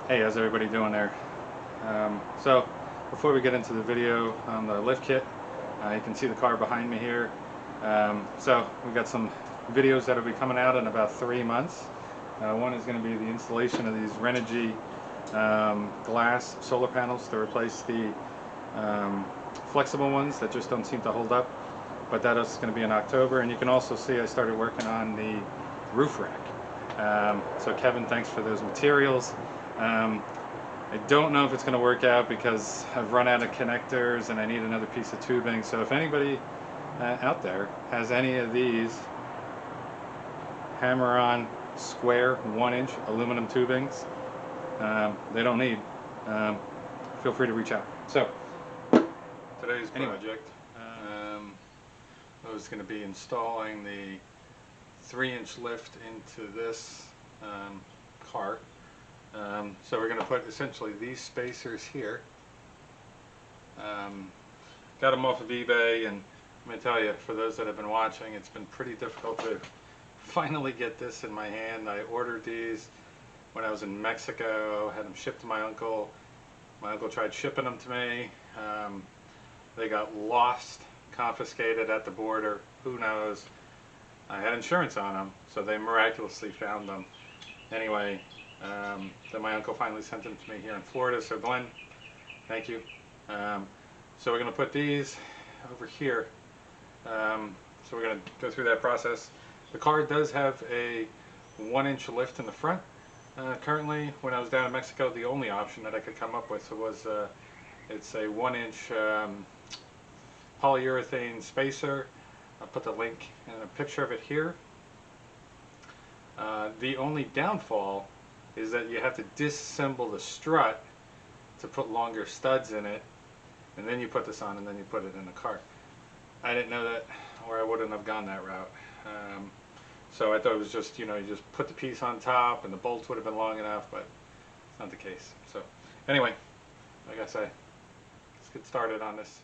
Hey, how's everybody doing there? So before we get into the video on the lift kit, you can see the car behind me here. So we've got some videos that will be coming out in about 3 months. One is going to be the installation of these Renogy glass solar panels to replace the flexible ones that just don't seem to hold up. But that is going to be in October, and you can also see I started working on the roof rack. So Kevin, thanks for those materials. I don't know if it's going to work out because I've run out of connectors and I need another piece of tubing. So if anybody out there has any of these hammer-on square 1-inch aluminum tubings they don't need, feel free to reach out. So today's project I was going to be installing the 3-inch lift into this car. So we're going to put essentially these spacers here. Got them off of eBay, and let me tell you, for those that have been watching, it's been pretty difficult to finally get this in my hand. I ordered these when I was in Mexico, had them shipped to my uncle. My uncle tried shipping them to me. They got lost, confiscated at the border, who knows. I had insurance on them, so they miraculously found them. Anyway, then my uncle finally sent them to me here in Florida, so Glenn, thank you. So we're going to put these over here. So we're going to go through that process. The car does have a 1-inch lift in the front. Currently, when I was down in Mexico, the only option that I could come up with was it's a 1-inch polyurethane spacer. I'll put the link and a picture of it here. The only downfall is that you have to disassemble the strut to put longer studs in it, and then you put this on and then you put it in the car. I didn't know that, or I wouldn't have gone that route. So I thought it was just, you just put the piece on top and the bolts would have been long enough, but it's not the case. So anyway, like I say, let's get started on this.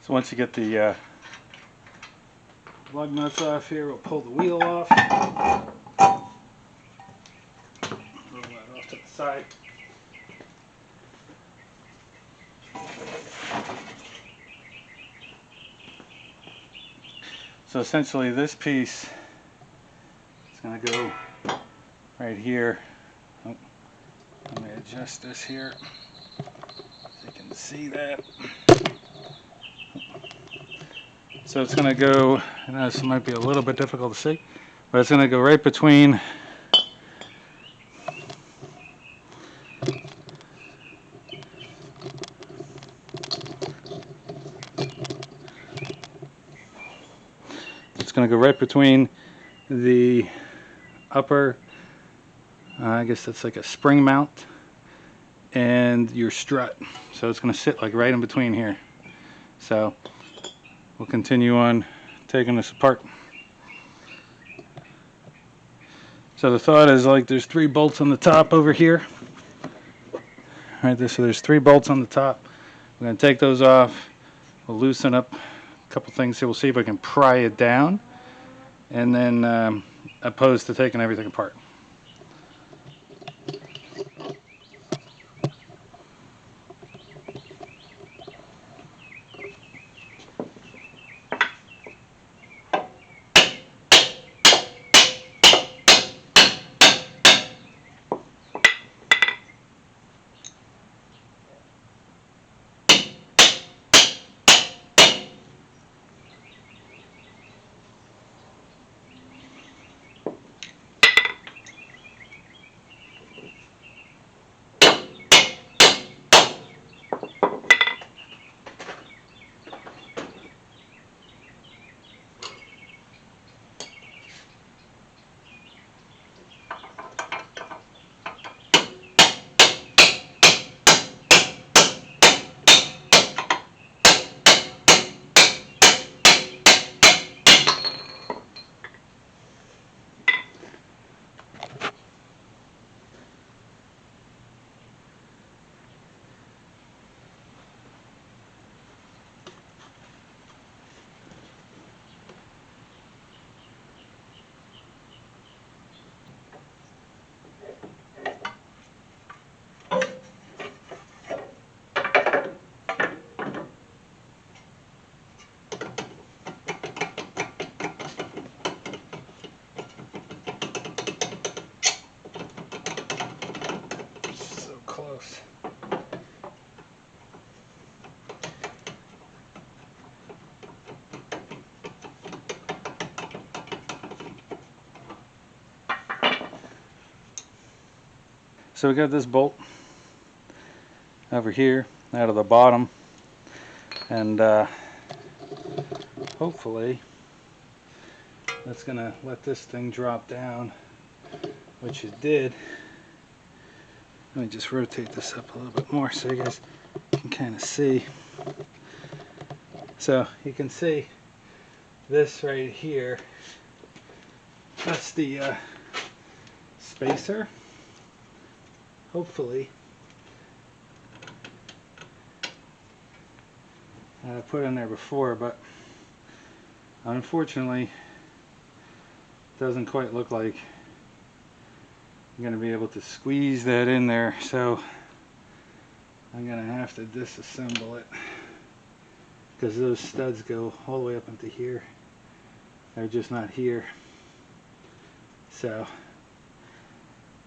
So once you get the lug nuts off here, we'll pull the wheel off. Roll that off to the side. So essentially this piece is going to go right here. Oh, let me adjust this here so you can see that. So it's going to go, I know this might be a little bit difficult to see, but it's going to go right between the upper, I guess that's like a spring mount, and your strut. So it's going to sit like right in between here. So we'll continue on taking this apart. So the thought is, like, there's 3 bolts on the top over here. Right there, so there's 3 bolts on the top. We're going to take those off. We'll loosen up a couple things here. We'll see if I can pry it down, and then opposed to taking everything apart. So we got this bolt over here out of the bottom, and hopefully that's gonna let this thing drop down, which it did. Let me just rotate this up a little bit more so you guys can kind of see. So you can see this right here, that's the spacer. Hopefully I put in there before, but unfortunately it doesn't quite look like I'm going to be able to squeeze that in there, so I'm going to have to disassemble it, because those studs go all the way up into here. They're just not here. So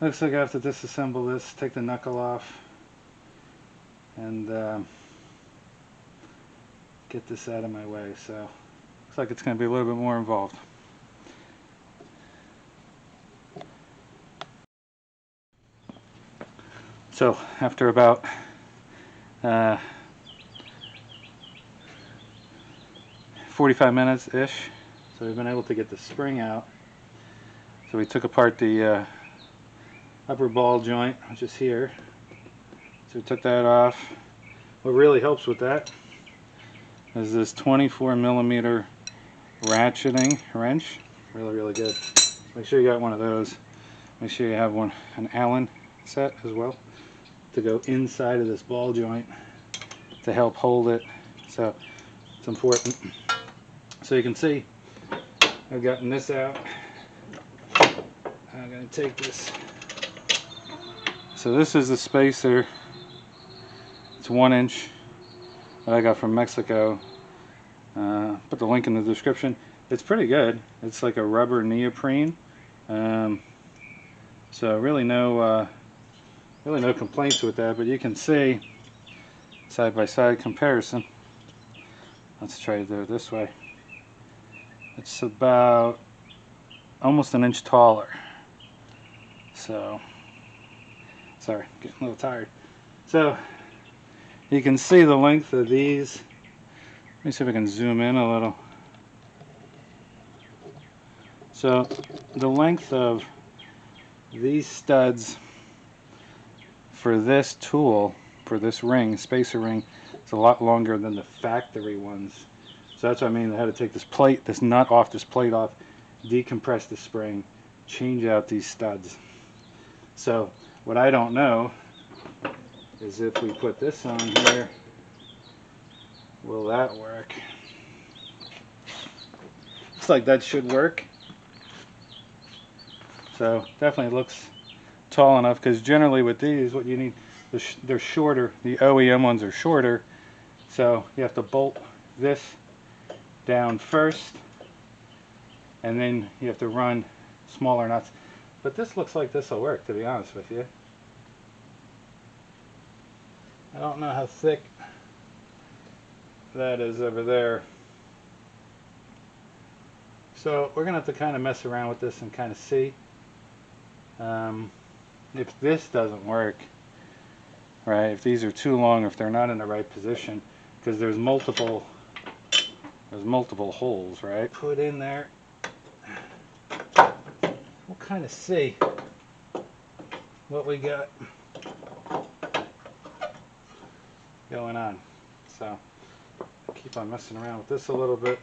looks like I have to disassemble this, take the knuckle off, and get this out of my way. So looks like it's going to be a little bit more involved. So after about 45 minutes ish, so we've been able to get the spring out. So we took apart the upper ball joint, which is here. So we took that off. What really helps with that is this 24mm ratcheting wrench. Really good. Make sure you got one of those. Make sure you have an Allen set as well, to go inside of this ball joint to help hold it. So it's important. So you can see I've gotten this out. I'm going to take this. So this is the spacer. It's 1 inch that I got from Mexico. Put the link in the description. It's pretty good. It's like a rubber neoprene. So really no complaints with that, but you can see side by side comparison. Let's try to do it this way. It's about almost 1 inch taller. So sorry, getting a little tired. So you can see the length of these. Let me see if I can zoom in a little. So the length of these studs for this tool, for this ring, spacer ring, is a lot longer than the factory ones. So that's what I mean. I had to take this plate, this nut off, this plate off, decompress the spring, change out these studs. So what I don't know is if we put this on here, will that work? Looks like that should work. So definitely looks tall enough, because generally with these, what you need, they're shorter. The OEM ones are shorter, so you have to bolt this down first, and then you have to run smaller nuts. But this looks like this will work, to be honest with you. I don't know how thick that is over there. So we're going to have to kind of mess around with this and kind of see. If this doesn't work, right, if these are too long, if they're not in the right position, because there's multiple holes, right, put in there. We'll kind of see what we got going on. So I'll keep on messing around with this a little bit,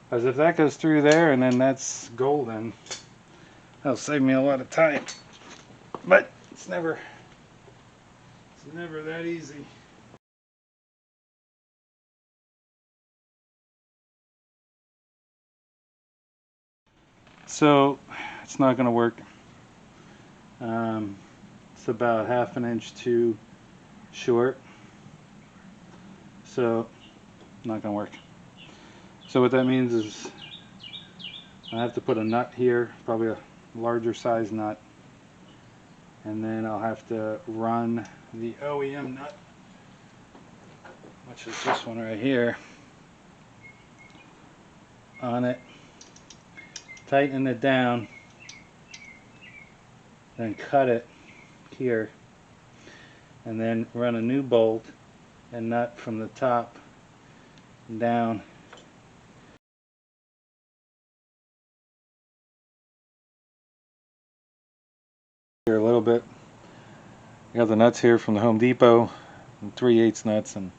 because if that goes through there and then that's golden, that'll save me a lot of time. But it's never that easy. So it's not going to work. It's about 1/2 inch too short, so not going to work. So what that means is I have to put a nut here, probably a larger size nut, and then I'll have to run the OEM nut, which is this one right here, on it, tighten it down, then cut it, here, and then run a new bolt and nut from the top down. Here a little bit. I got the nuts here from the Home Depot, 3/8 nuts, and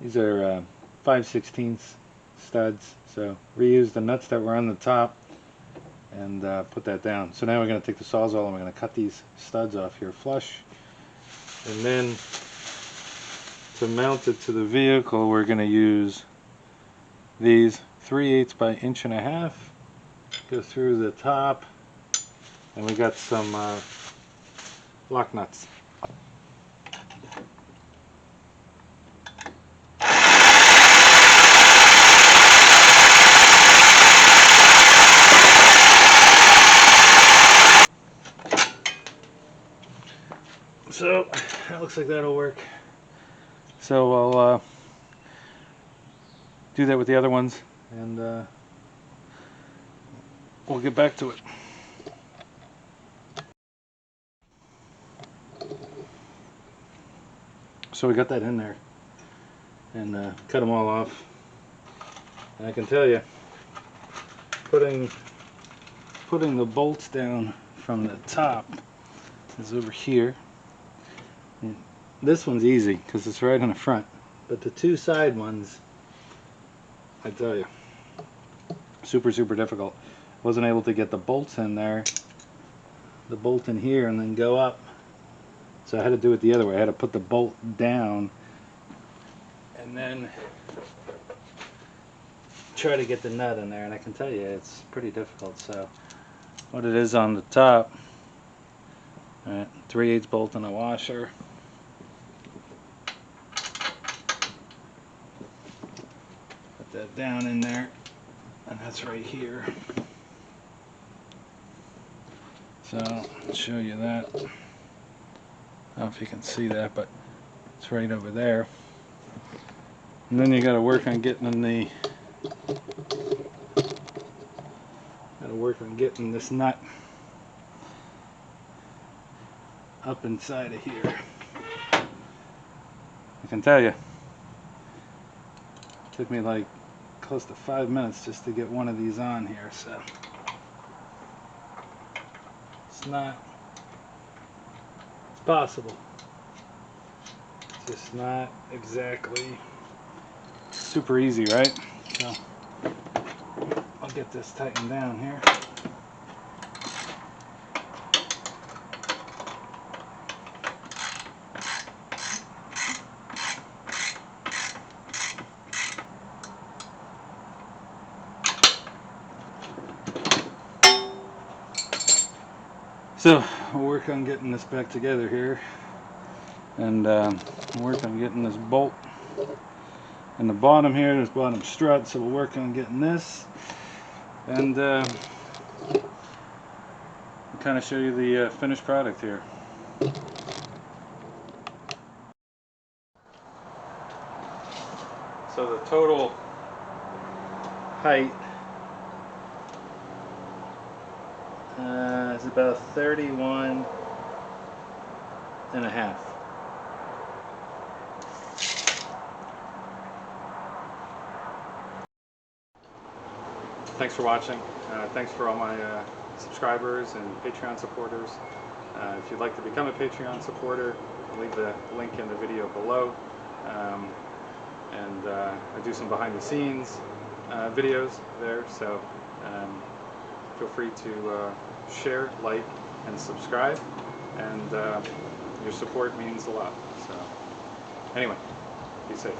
these are 5/16 studs. So reuse the nuts that were on the top and put that down. So now we're going to take the Sawzall and we're going to cut these studs off here flush. And then to mount it to the vehicle, we're going to use these 3/8 by 1.5 inch. Go through the top, and we got some lock nuts. So that looks like that'll work. So I'll do that with the other ones, and we'll get back to it. So we got that in there, and cut them all off. And I can tell you, putting the bolts down from the top is over here. And this one's easy because it's right in the front, but the two side ones, I tell you, super difficult. Wasn't able to get the bolts in there, the bolt in here, and then go up. So I had to do it the other way. I had to put the bolt down and then try to get the nut in there, and I can tell you it's pretty difficult. So what it is on the top, alright, 3/8 bolt and a washer. Put that down in there, and that's right here. So I'll show you that. I don't know if you can see that, but it's right over there. And then you got to work on getting this nut up inside of here. I can tell you, it took me like close to 5 minutes just to get one of these on here. So it's not. Possible. It's just not exactly super easy, right? So I'll get this tightened down here. So we'll work on getting this back together here, and work on getting this bolt in the bottom here, this bottom strut. So we'll work on getting this, and kind of show you the finished product here. So the total height is about 31.5. Thanks for watching. Thanks for all my subscribers and Patreon supporters. If you'd like to become a Patreon supporter, I'll leave the link in the video below. I do some behind the scenes videos there, so feel free to share, like, and subscribe, and your support means a lot. So anyway, be safe.